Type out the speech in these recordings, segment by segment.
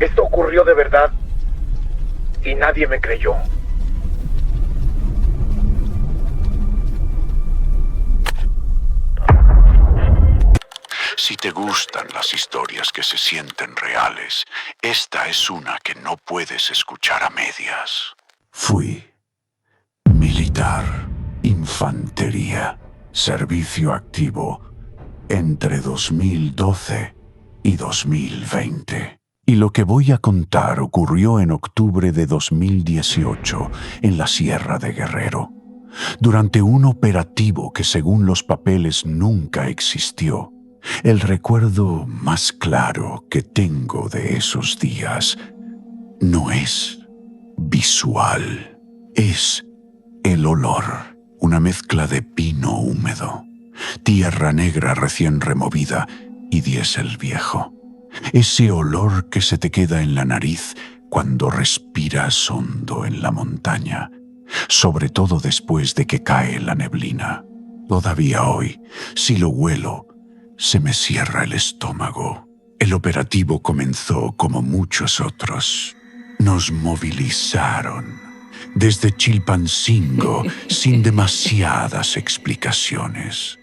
Esto ocurrió de verdad y nadie me creyó. Si te gustan las historias que se sienten reales, esta es una que no puedes escuchar a medias. Fui militar, infantería, servicio activo entre 2012 y 2020. Y lo que voy a contar ocurrió en octubre de 2018 en la Sierra de Guerrero, durante un operativo que según los papeles nunca existió. El recuerdo más claro que tengo de esos días no es visual, es el olor, una mezcla de pino húmedo, tierra negra recién removida y diésel viejo. Ese olor que se te queda en la nariz cuando respiras hondo en la montaña, sobre todo después de que cae la neblina. Todavía hoy, si lo huelo, se me cierra el estómago. El operativo comenzó como muchos otros. Nos movilizaron desde Chilpancingo sin demasiadas explicaciones.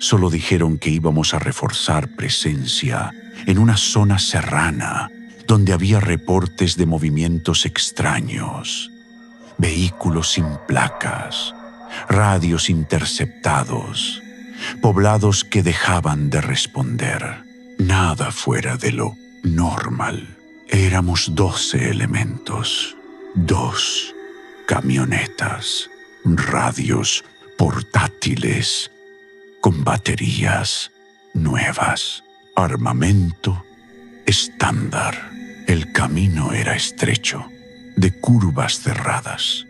Solo dijeron que íbamos a reforzar presencia en una zona serrana donde había reportes de movimientos extraños, vehículos sin placas, radios interceptados, poblados que dejaban de responder. Nada fuera de lo normal. Éramos 12 elementos, 2 camionetas, radios portátiles, con baterías nuevas, armamento estándar. El camino era estrecho, de curvas cerradas.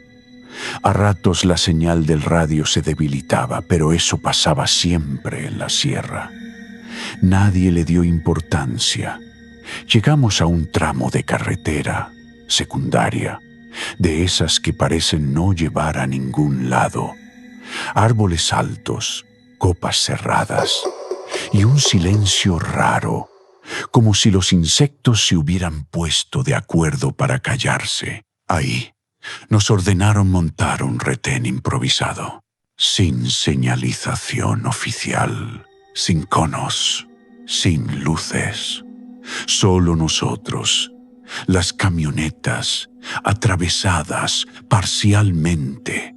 A ratos la señal del radio se debilitaba, pero eso pasaba siempre en la sierra. Nadie le dio importancia. Llegamos a un tramo de carretera secundaria, de esas que parecen no llevar a ningún lado. Árboles altos, copas cerradas y un silencio raro, como si los insectos se hubieran puesto de acuerdo para callarse. Ahí nos ordenaron montar un retén improvisado, sin señalización oficial, sin conos, sin luces. Solo nosotros, las camionetas atravesadas parcialmente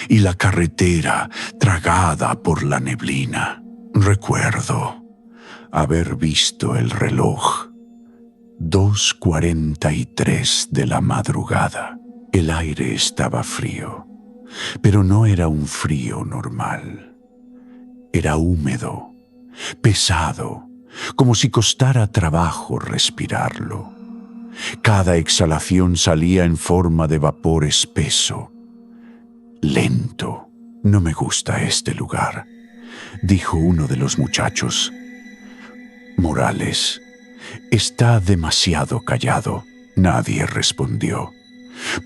y la carretera tragada por la neblina. Recuerdo haber visto el reloj, 2:43 de la madrugada. El aire estaba frío, pero no era un frío normal. Era húmedo, pesado, como si costara trabajo respirarlo. Cada exhalación salía en forma de vapor espeso, lento. «No me gusta este lugar», dijo uno de los muchachos. Morales está demasiado callado. Nadie respondió,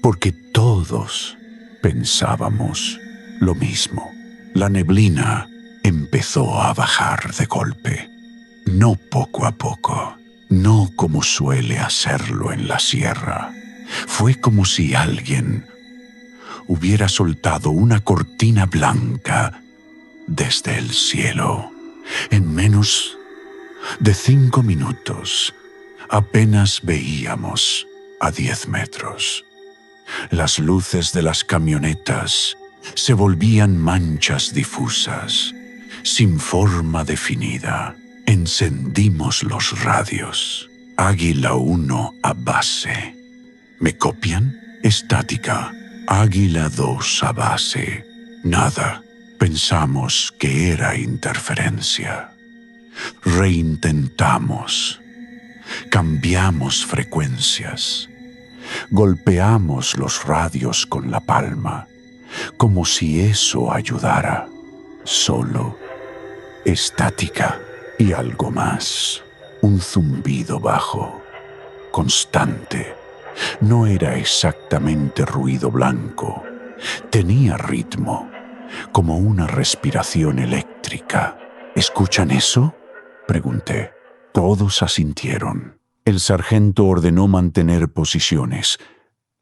porque todos pensábamos lo mismo. La neblina empezó a bajar de golpe, no poco a poco, no como suele hacerlo en la sierra. Fue como si alguien hubiera soltado una cortina blanca desde el cielo. En menos de 5 minutos, apenas veíamos a 10 metros. Las luces de las camionetas se volvían manchas difusas, sin forma definida. Encendimos los radios. Águila 1 a base. ¿Me copian? Estática. Águila 2 a base. Nada. Pensamos que era interferencia. Reintentamos. Cambiamos frecuencias. Golpeamos los radios con la palma, como si eso ayudara. Solo estática y algo más. Un zumbido bajo, constante. No era exactamente ruido blanco. Tenía ritmo, como una respiración eléctrica. ¿Escuchan eso?, pregunté. Todos asintieron. El sargento ordenó mantener posiciones.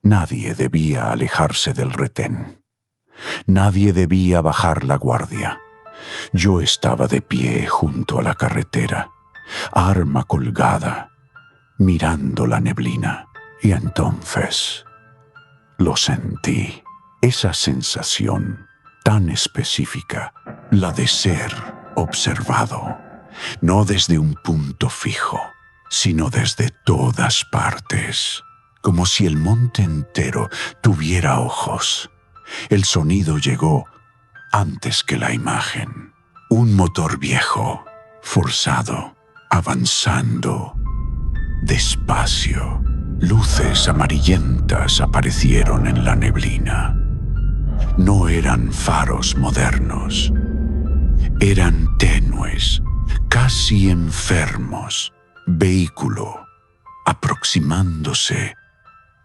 Nadie debía alejarse del retén. Nadie debía bajar la guardia. Yo estaba de pie junto a la carretera, arma colgada, mirando la neblina. Y entonces lo sentí. Esa sensación tan específica, la de ser observado, no desde un punto fijo, sino desde todas partes, como si el monte entero tuviera ojos. El sonido llegó antes que la imagen. Un motor viejo, forzado, avanzando, despacio. Luces amarillentas aparecieron en la neblina. No eran faros modernos. Eran tenues, casi enfermos. Vehículo, aproximándose,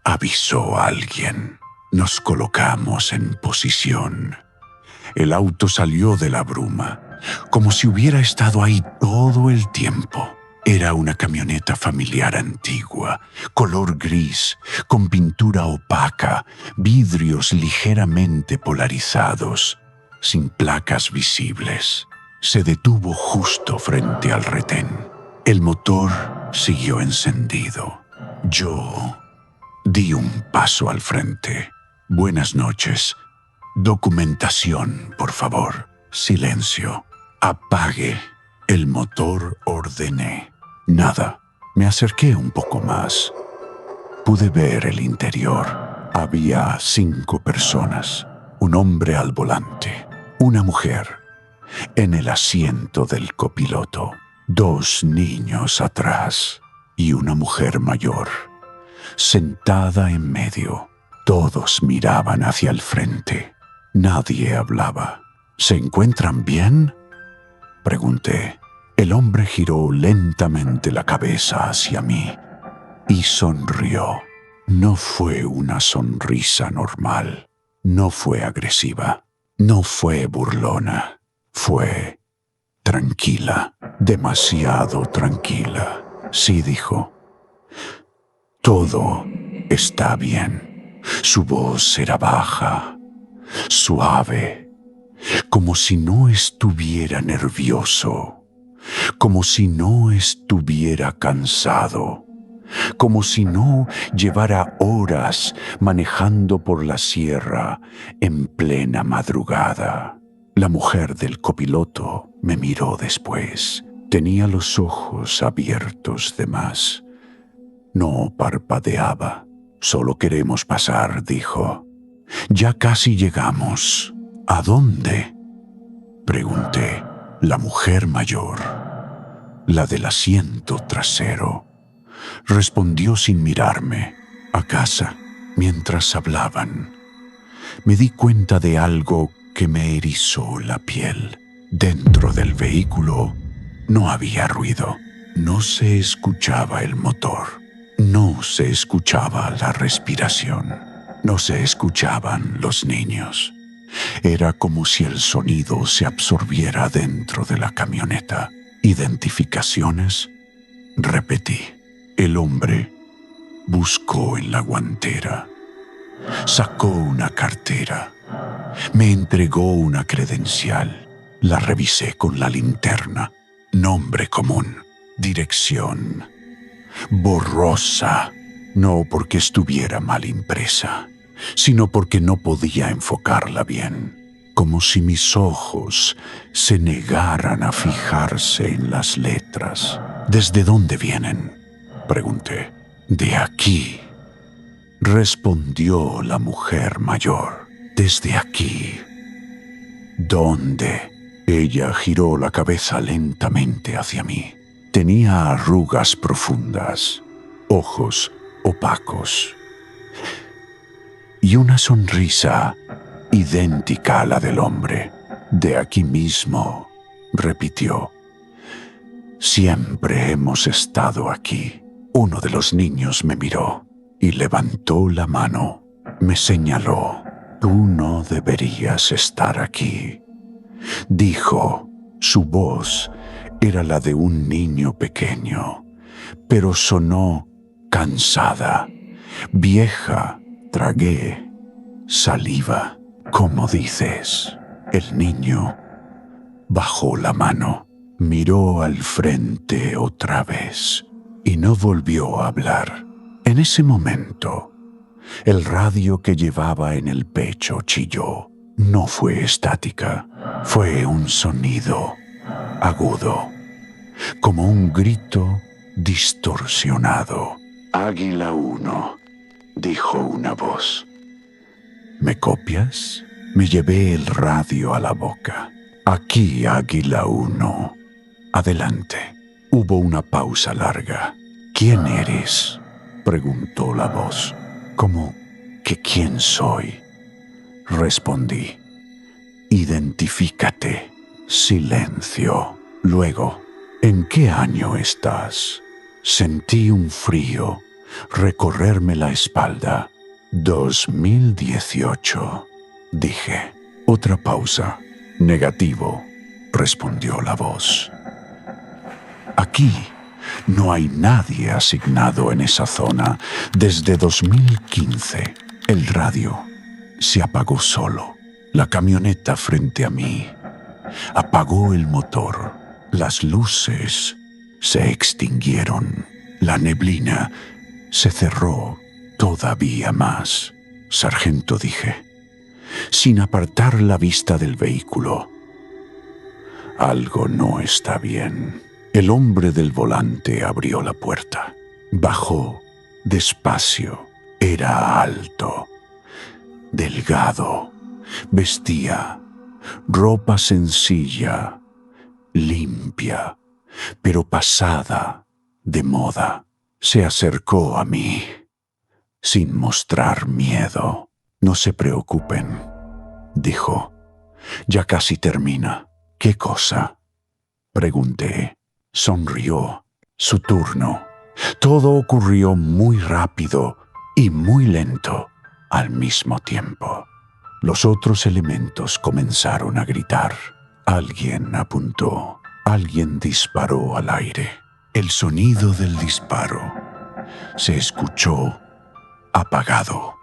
avisó a alguien. Nos colocamos en posición. El auto salió de la bruma, como si hubiera estado ahí todo el tiempo. Era una camioneta familiar antigua, color gris, con pintura opaca, vidrios ligeramente polarizados, sin placas visibles. Se detuvo justo frente al retén. El motor siguió encendido. Yo di un paso al frente. Buenas noches. Documentación, por favor. Silencio. Apague el motor, ordené. Nada. Me acerqué un poco más. Pude ver el interior. Había 5 personas. Un hombre al volante. Una mujer en el asiento del copiloto. 2 niños atrás. Y una mujer mayor, sentada en medio. Todos miraban hacia el frente. Nadie hablaba. ¿Se encuentran bien?, pregunté. El hombre giró lentamente la cabeza hacia mí y sonrió. No fue una sonrisa normal. No fue agresiva. No fue burlona. Fue tranquila. Demasiado tranquila. Sí, dijo. Todo está bien. Su voz era baja, suave, como si no estuviera nervioso, como si no estuviera cansado, como si no llevara horas manejando por la sierra en plena madrugada. La mujer del copiloto me miró después. Tenía los ojos abiertos de más. No parpadeaba. Solo queremos pasar, dijo. Ya casi llegamos. ¿A dónde?, pregunté. La mujer mayor, la del asiento trasero, respondió sin mirarme. A casa. Mientras hablaban, me di cuenta de algo que me erizó la piel. Dentro del vehículo no había ruido. No se escuchaba el motor. No se escuchaba la respiración. No se escuchaban los niños. Era como si el sonido se absorbiera dentro de la camioneta. ¿Identificaciones?, repetí. El hombre buscó en la guantera. Sacó una cartera. Me entregó una credencial. La revisé con la linterna. Nombre común. Dirección borrosa. No porque estuviera mal impresa, sino porque no podía enfocarla bien. Como si mis ojos se negaran a fijarse en las letras. ¿Desde dónde vienen?, pregunté. De aquí, respondió la mujer mayor. Desde aquí. ¿Dónde? Ella giró la cabeza lentamente hacia mí. Tenía arrugas profundas, ojos opacos y una sonrisa idéntica a la del hombre. De aquí mismo, repitió. Siempre hemos estado aquí. Uno de los niños me miró y levantó la mano. Me señaló. Tú no deberías estar aquí, dijo. Su voz era la de un niño pequeño, pero sonó cansada, vieja. Tragué saliva. ¿Cómo dices? El niño bajó la mano, miró al frente otra vez y no volvió a hablar. En ese momento, el radio que llevaba en el pecho chilló. No fue estática, fue un sonido agudo, como un grito distorsionado. Águila 1, dijo una voz. ¿Me copias? Me llevé el radio a la boca. Aquí, Águila 1. Adelante. Hubo una pausa larga. ¿Quién eres?, preguntó la voz. ¿Cómo que quién soy?, respondí. Identifícate. Silencio. Luego, ¿en qué año estás? Sentí un frío recorrerme la espalda. 2018, dije. Otra pausa. Negativo, respondió la voz. Aquí no hay nadie asignado en esa zona. Desde 2015, el radio se apagó solo. La camioneta frente a mí apagó el motor. Las luces se extinguieron. La neblina se cerró todavía más. Sargento, dije, sin apartar la vista del vehículo. Algo no está bien. El hombre del volante abrió la puerta. Bajó despacio. Era alto, delgado. Vestía ropa sencilla, limpia, pero pasada de moda. Se acercó a mí, sin mostrar miedo. No se preocupen, dijo. Ya casi termina. ¿Qué cosa?, pregunté. Sonrió. Su turno. Todo ocurrió muy rápido y muy lento al mismo tiempo. Los otros elementos comenzaron a gritar. Alguien apuntó. Alguien disparó al aire. El sonido del disparo se escuchó apagado,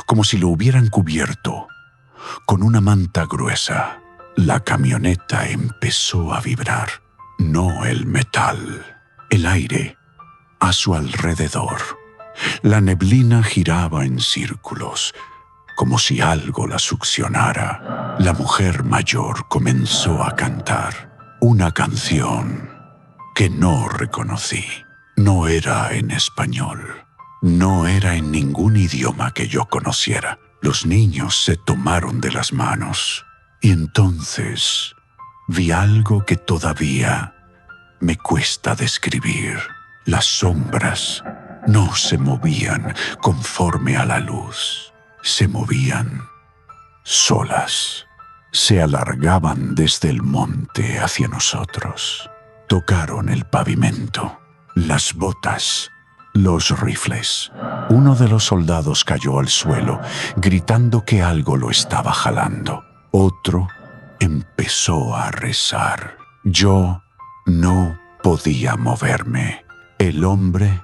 como si lo hubieran cubierto con una manta gruesa. La camioneta empezó a vibrar. No el metal, el aire a su alrededor. La neblina giraba en círculos, como si algo la succionara. La mujer mayor comenzó a cantar una canción que no reconocí. No era en español. No era en ningún idioma que yo conociera. Los niños se tomaron de las manos. Y entonces vi algo que todavía me cuesta describir. Las sombras no se movían conforme a la luz. Se movían solas. Se alargaban desde el monte hacia nosotros. Tocaron el pavimento, las botas, los rifles. Uno de los soldados cayó al suelo, gritando que algo lo estaba jalando. Otro empezó a rezar. Yo no podía moverme. El hombre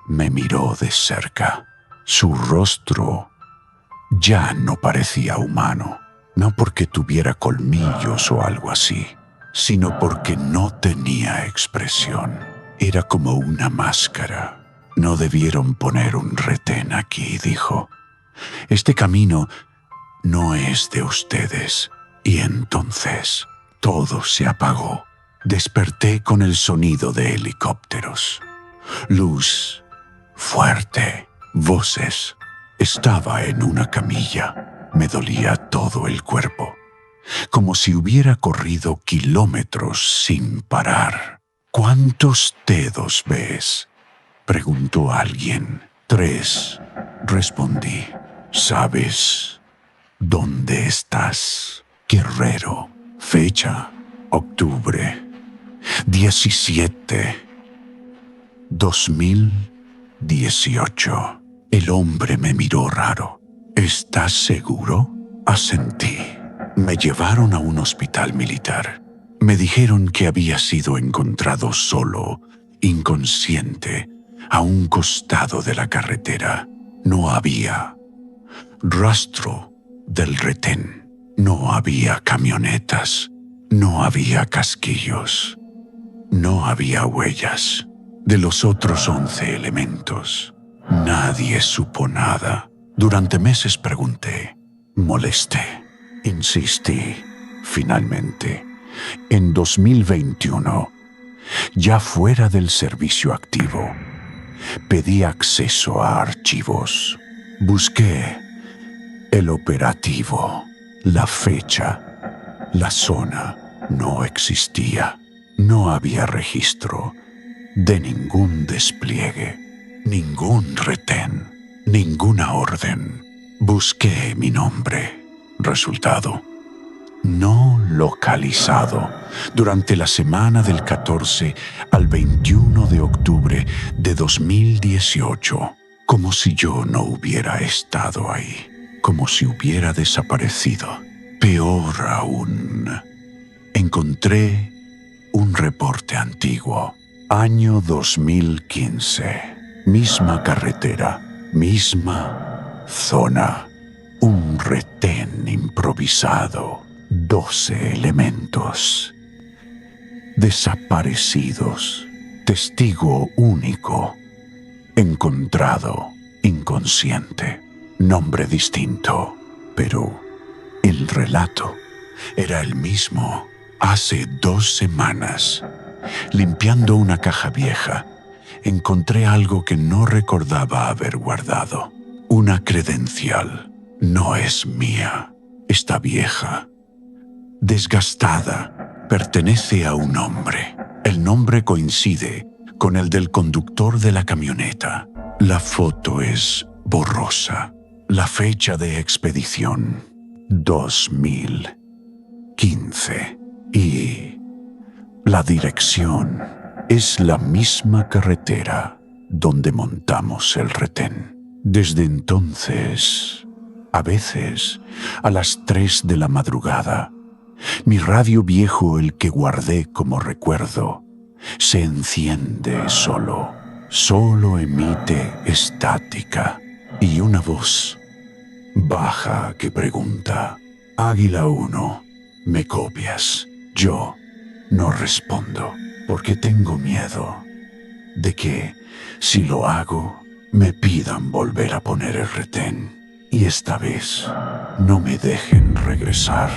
me miró de cerca. Su rostro ya no parecía humano, no porque tuviera colmillos o algo así, sino porque no tenía expresión. Era como una máscara. No debieron poner un retén aquí, dijo. Este camino no es de ustedes. Y entonces todo se apagó. Desperté con el sonido de helicópteros. Luz fuerte, voces. Estaba en una camilla. Me dolía todo el cuerpo, como si hubiera corrido kilómetros sin parar. ¿Cuántos dedos ves?, preguntó alguien. 3, respondí. ¿Sabes dónde estás, guerrero? Fecha: octubre 17, 2018. El hombre me miró raro. ¿Estás seguro?, asentí. Me llevaron a un hospital militar. Me dijeron que había sido encontrado solo inconsciente, a un costado de la carretera. No había rastro del retén. No había camionetas. No había casquillos. No había huellas. De los otros 11 elementos, nadie supo nada. Durante meses pregunté, molesté, insistí. Finalmente, en 2021, ya fuera del servicio activo, pedí acceso a archivos. Busqué el operativo, la fecha, la zona. No existía. No había registro de ningún despliegue, ningún retén, ninguna orden. Busqué mi nombre. Resultado: no localizado. Durante la semana del 14 al 21 de octubre de 2018, como si yo no hubiera estado ahí, como si hubiera desaparecido. Peor aún, encontré un reporte antiguo, año 2015, misma carretera, misma zona, un retén improvisado, 12 elementos desaparecidos, testigo único, encontrado inconsciente, nombre distinto, pero el relato era el mismo. Hace 2 semanas, limpiando una caja vieja, encontré algo que no recordaba haber guardado. Una credencial. No es mía. Está vieja, desgastada. Pertenece a un hombre. El nombre coincide con el del conductor de la camioneta. La foto es borrosa. La fecha de expedición: 2015. Y la dirección es la misma carretera donde montamos el retén. Desde entonces, a veces, a las 3 de la madrugada, mi radio viejo, el que guardé como recuerdo, se enciende solo. Solo emite estática y una voz baja que pregunta: Águila 1, ¿me copias? Yo no respondo porque tengo miedo de que, si lo hago, me pidan volver a poner el retén y esta vez no me dejen regresar.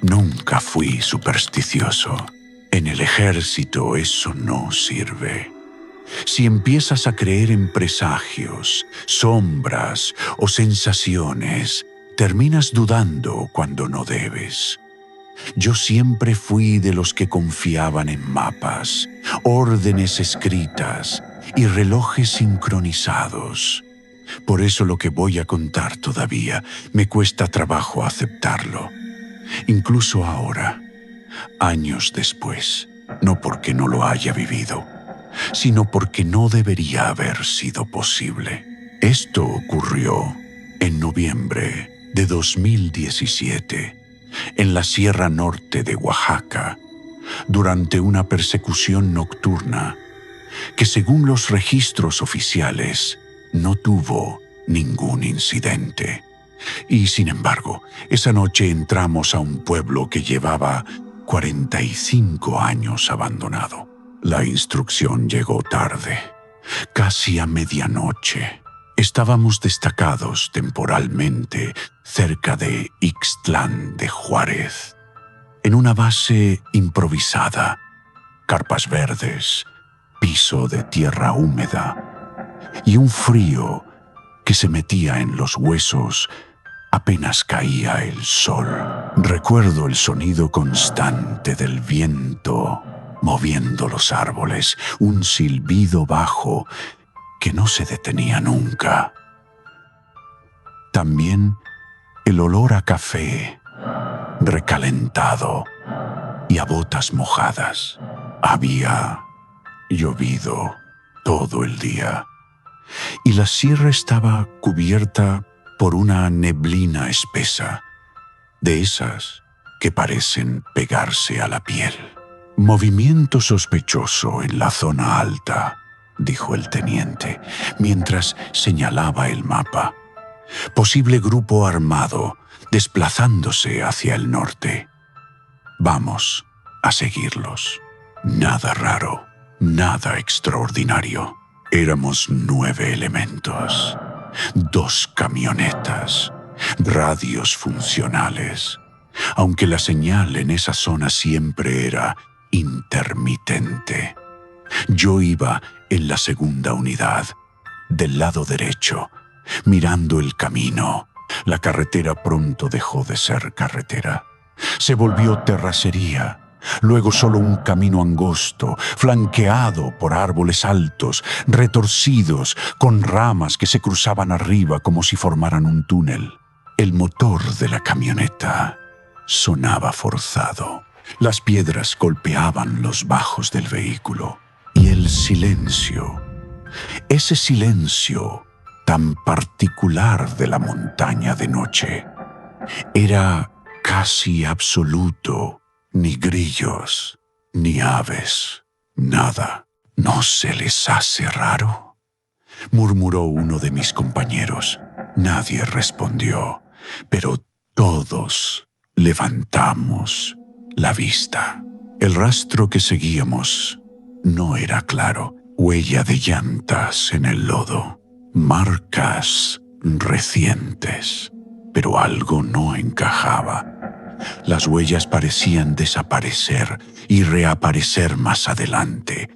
Nunca fui supersticioso. En el ejército eso no sirve. Si empiezas a creer en presagios, sombras o sensaciones, terminas dudando cuando no debes. Yo siempre fui de los que confiaban en mapas, órdenes escritas y relojes sincronizados. Por eso lo que voy a contar todavía me cuesta trabajo aceptarlo. Incluso ahora, años después, no porque no lo haya vivido, sino porque no debería haber sido posible. Esto ocurrió en noviembre de 2017, en la Sierra Norte de Oaxaca, durante una persecución nocturna que, según los registros oficiales, no tuvo ningún incidente. Y sin embargo, esa noche entramos a un pueblo que llevaba 45 años abandonado. La instrucción llegó tarde, casi a medianoche. Estábamos destacados temporalmente cerca de Ixtlán de Juárez, en una base improvisada, carpas verdes, piso de tierra húmeda y un frío que se metía en los huesos apenas caía el sol. Recuerdo el sonido constante del viento moviendo los árboles, un silbido bajo que no se detenía nunca. También el olor a café recalentado y a botas mojadas. Había llovido todo el día y la sierra estaba cubierta por una neblina espesa, de esas que parecen pegarse a la piel. Movimiento sospechoso en la zona alta, dijo el teniente, mientras señalaba el mapa. Posible grupo armado desplazándose hacia el norte. Vamos a seguirlos. Nada raro, nada extraordinario. Éramos 9 elementos, 2 camionetas, radios funcionales, aunque la señal en esa zona siempre era intermitente. Yo iba en la segunda unidad, del lado derecho, mirando el camino. La carretera pronto dejó de ser carretera. Se volvió terracería, luego solo un camino angosto, flanqueado por árboles altos, retorcidos, con ramas que se cruzaban arriba como si formaran un túnel. El motor de la camioneta sonaba forzado. Las piedras golpeaban los bajos del vehículo. Y el silencio, ese silencio tan particular de la montaña de noche, era casi absoluto. Ni grillos, ni aves, nada. ¿No se les hace raro?, murmuró uno de mis compañeros. Nadie respondió, pero todos levantamos la vista. El rastro que seguíamos no era claro. Huella de llantas en el lodo, marcas recientes, pero algo no encajaba. Las huellas parecían desaparecer y reaparecer más adelante,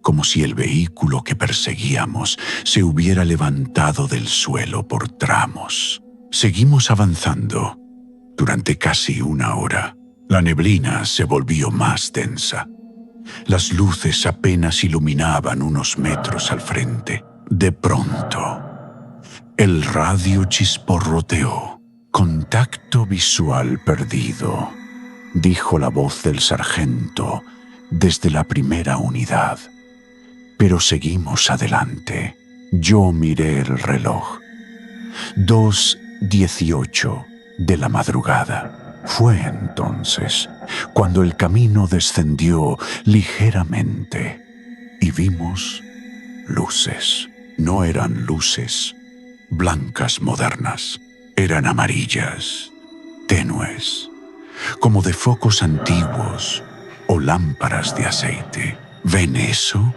como si el vehículo que perseguíamos se hubiera levantado del suelo por tramos. Seguimos avanzando durante casi 1 hora. La neblina se volvió más densa. Las luces apenas iluminaban unos metros al frente. De pronto, el radio chisporroteó. «Contacto visual perdido», dijo la voz del sargento desde la primera unidad. Pero seguimos adelante. Yo miré el reloj. 2:18 de la madrugada. Fue entonces cuando el camino descendió ligeramente y vimos luces. No eran luces blancas modernas, eran amarillas, tenues, como de focos antiguos o lámparas de aceite. ¿Ven eso?,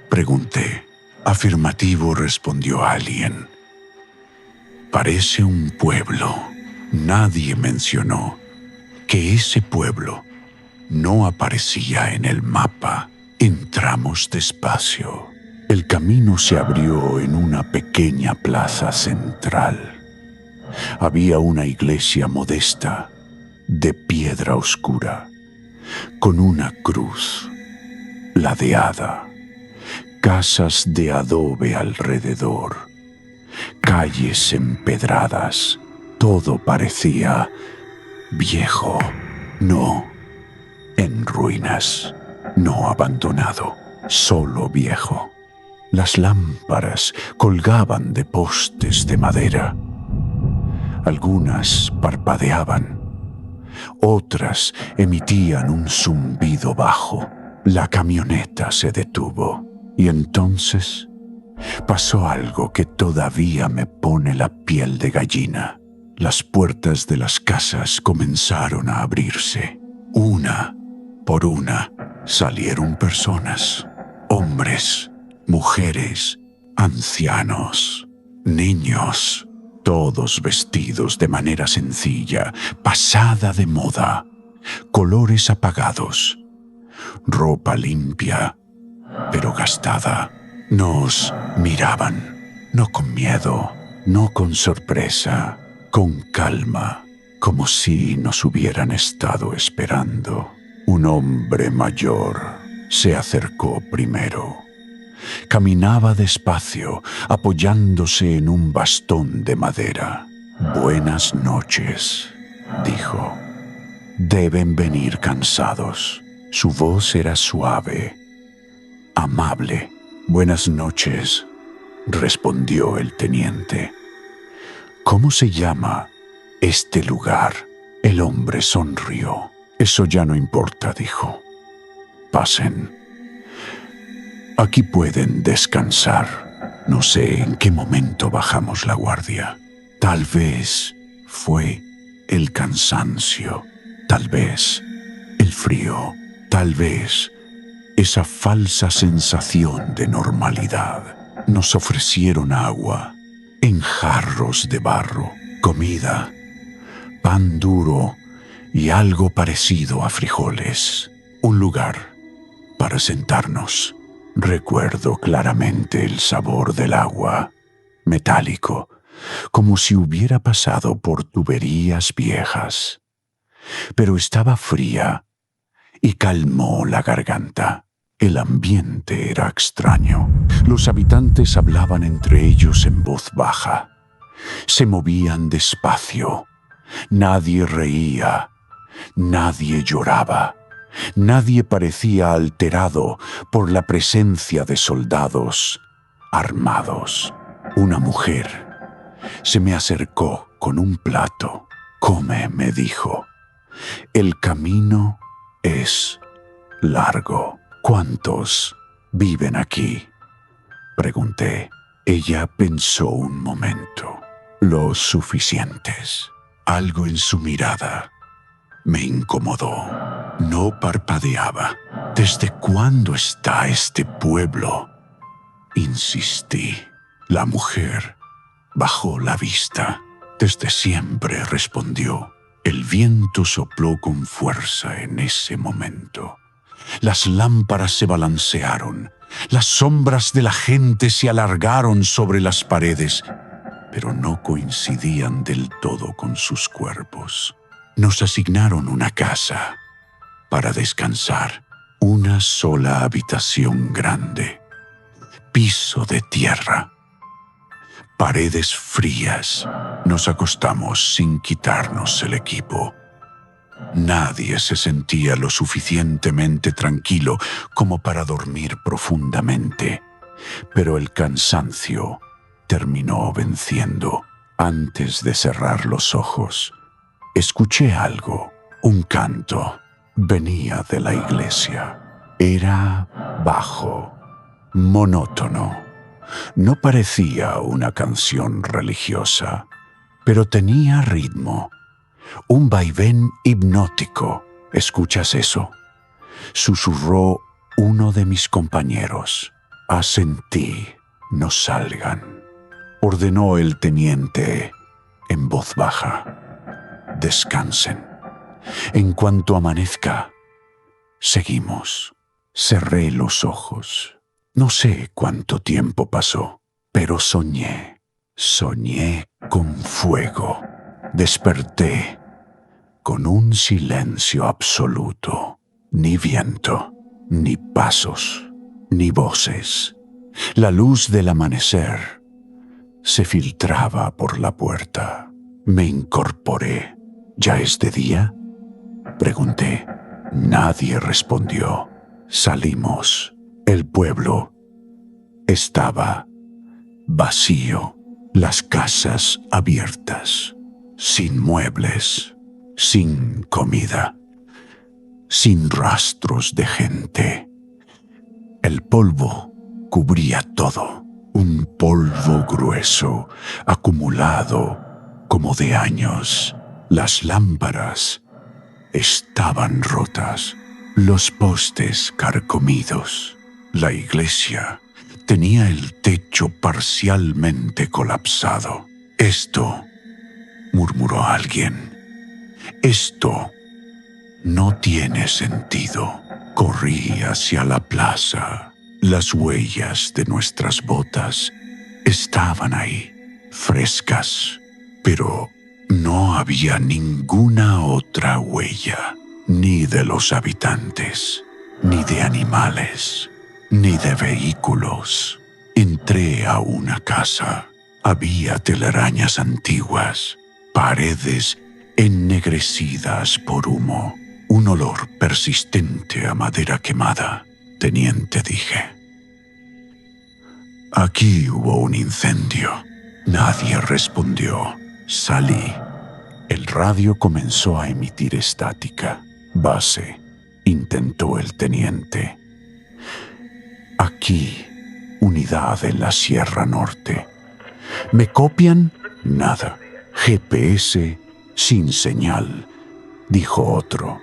pregunté. Afirmativo, respondió alguien. Parece un pueblo. Nadie mencionó que ese pueblo no aparecía en el mapa. Entramos despacio. El camino se abrió en una pequeña plaza central. Había una iglesia modesta, de piedra oscura, con una cruz ladeada, casas de adobe alrededor, calles empedradas. Todo parecía viejo, no en ruinas, no abandonado, solo viejo. Las lámparas colgaban de postes de madera. Algunas parpadeaban, otras emitían un zumbido bajo. La camioneta se detuvo y entonces pasó algo que todavía me pone la piel de gallina. Las puertas de las casas comenzaron a abrirse. Una por una salieron personas, hombres, mujeres, ancianos, niños, todos vestidos de manera sencilla, pasada de moda, colores apagados, ropa limpia, pero gastada. Nos miraban, no con miedo, no con sorpresa, con calma, como si nos hubieran estado esperando. Un hombre mayor se acercó primero. Caminaba despacio, apoyándose en un bastón de madera. «Buenas noches», dijo. «Deben venir cansados». Su voz era suave, amable. «Buenas noches», respondió el teniente. «¿Cómo se llama este lugar?» El hombre sonrió. «Eso ya no importa», dijo. pasen. Aquí pueden descansar. No sé en qué momento bajamos la guardia. Tal vez fue el cansancio, tal vez el frío, tal vez esa falsa sensación de normalidad. Nos ofrecieron agua en jarros de barro, comida, pan duro y algo parecido a frijoles. Un lugar para sentarnos. Recuerdo claramente el sabor del agua, metálico, como si hubiera pasado por tuberías viejas. Pero estaba fría y calmó la garganta. El ambiente era extraño. Los habitantes hablaban entre ellos en voz baja. Se movían despacio. Nadie reía. Nadie lloraba. Nadie parecía alterado por la presencia de soldados armados. Una mujer se me acercó con un plato. «Come», me dijo. «El camino es largo». «¿Cuántos viven aquí?», pregunté. Ella pensó un momento. «Los suficientes». Algo en su mirada me incomodó. No parpadeaba. «¿Desde cuándo está este pueblo?», insistí. La mujer bajó la vista. «Desde siempre», respondió. El viento sopló con fuerza en ese momento. Las lámparas se balancearon. Las sombras de la gente se alargaron sobre las paredes, pero no coincidían del todo con sus cuerpos. Nos asignaron una casa para descansar. Una sola habitación grande. Piso de tierra. Paredes frías. Nos acostamos sin quitarnos el equipo. Nadie se sentía lo suficientemente tranquilo como para dormir profundamente, pero el cansancio terminó venciendo. Antes de cerrar los ojos, escuché algo, un canto. Venía de la iglesia. Era bajo, monótono. No parecía una canción religiosa, pero tenía ritmo. Un vaivén hipnótico. «¿Escuchas eso?», susurró uno de mis compañeros. «Asentí». «No salgan», ordenó el teniente en voz baja. «Descansen. En cuanto amanezca, seguimos». Cerré los ojos. No sé cuánto tiempo pasó, pero soñé con fuego. Desperté con un silencio absoluto. Ni viento, ni pasos, ni voces. La luz del amanecer se filtraba por la puerta. Me incorporé. «¿Ya es de día?», pregunté. Nadie respondió. Salimos. El pueblo estaba vacío. Las casas abiertas, sin muebles, sin comida, sin rastros de gente. El polvo cubría todo, un polvo grueso, acumulado como de años. Las lámparas estaban rotas, los postes carcomidos. La iglesia tenía el techo parcialmente colapsado. «Esto», murmuró alguien, «esto no tiene sentido». Corrí hacia la plaza. Las huellas de nuestras botas estaban ahí, frescas, pero no había ninguna otra huella, ni de los habitantes, ni de animales, ni de vehículos. Entré a una casa. Había telarañas antiguas, paredes ennegrecidas por humo, un olor persistente a madera quemada. «Teniente», dije, «aquí hubo un incendio». Nadie respondió. Salí. El radio comenzó a emitir estática. «Base, intentó el teniente. Aquí, unidad en la Sierra Norte. ¿Me copian? Nada. GPS sin señal, dijo otro.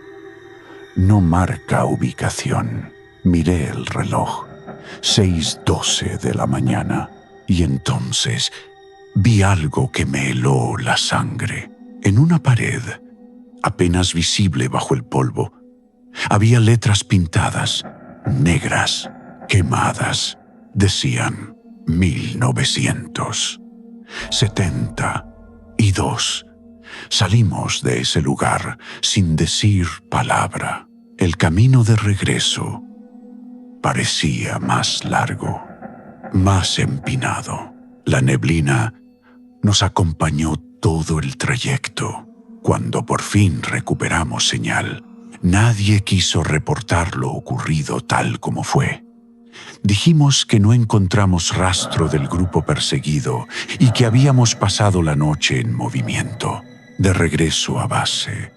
No marca ubicación. Miré el reloj. 6:12 de la mañana. Y entonces vi algo que me heló la sangre. En una pared, apenas visible bajo el polvo, había letras pintadas, negras, quemadas. Decían 1972. Salimos de ese lugar sin decir palabra. El camino de regreso parecía más largo, más empinado. La neblina nos acompañó todo el trayecto. Cuando por fin recuperamos señal, nadie quiso reportar lo ocurrido tal como fue. Dijimos que no encontramos rastro del grupo perseguido y que habíamos pasado la noche en movimiento. De regreso a base,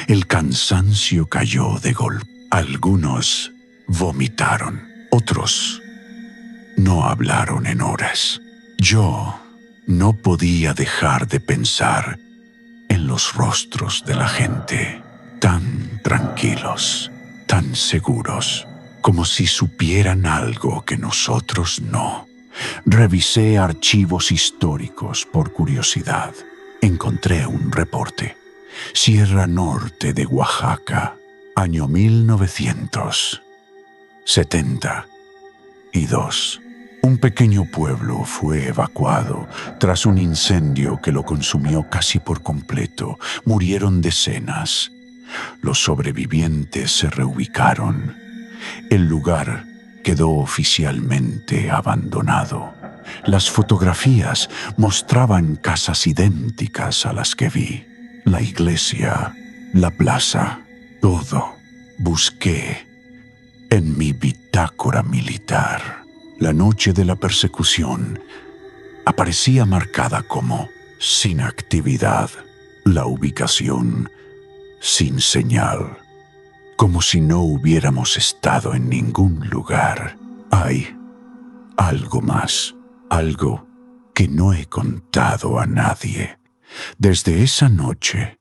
el cansancio cayó de golpe. Algunos vomitaron, otros no hablaron en horas. Yo no podía dejar de pensar en los rostros de la gente, tan tranquilos, tan seguros, como si supieran algo que nosotros no. Revisé archivos históricos por curiosidad. Encontré un reporte. Sierra Norte de Oaxaca, año 1972. Un pequeño pueblo fue evacuado tras un incendio que lo consumió casi por completo. Murieron decenas. Los sobrevivientes se reubicaron. El lugar quedó oficialmente abandonado. Las fotografías mostraban casas idénticas a las que vi. La iglesia, la plaza, todo. Busqué en mi bitácora militar. La noche de la persecución aparecía marcada como sin actividad. La ubicación sin señal. Como si no hubiéramos estado en ningún lugar. Hay algo más, algo que no he contado a nadie. Desde esa noche,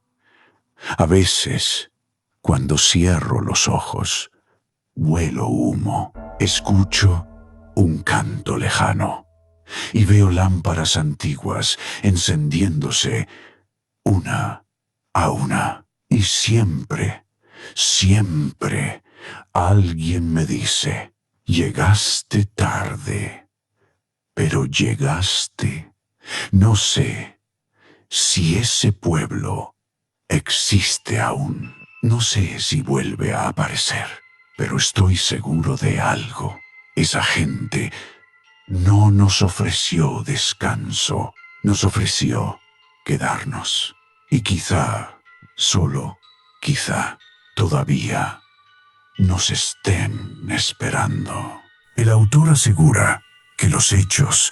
a veces, cuando cierro los ojos, huelo humo, escucho un canto lejano y veo lámparas antiguas encendiéndose una a una. Y siempre alguien me dice, llegaste tarde, pero llegaste. No sé si ese pueblo existe aún. No sé si vuelve a aparecer, pero estoy seguro de algo. Esa gente no nos ofreció descanso, nos ofreció quedarnos. Y quizá, solo quizá, todavía nos estén esperando. El autor asegura que los hechos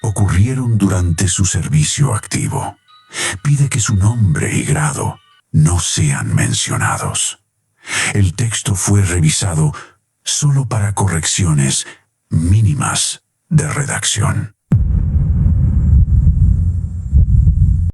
ocurrieron durante su servicio activo. Pide que su nombre y grado no sean mencionados. El texto fue revisado solo para correcciones mínimas de redacción.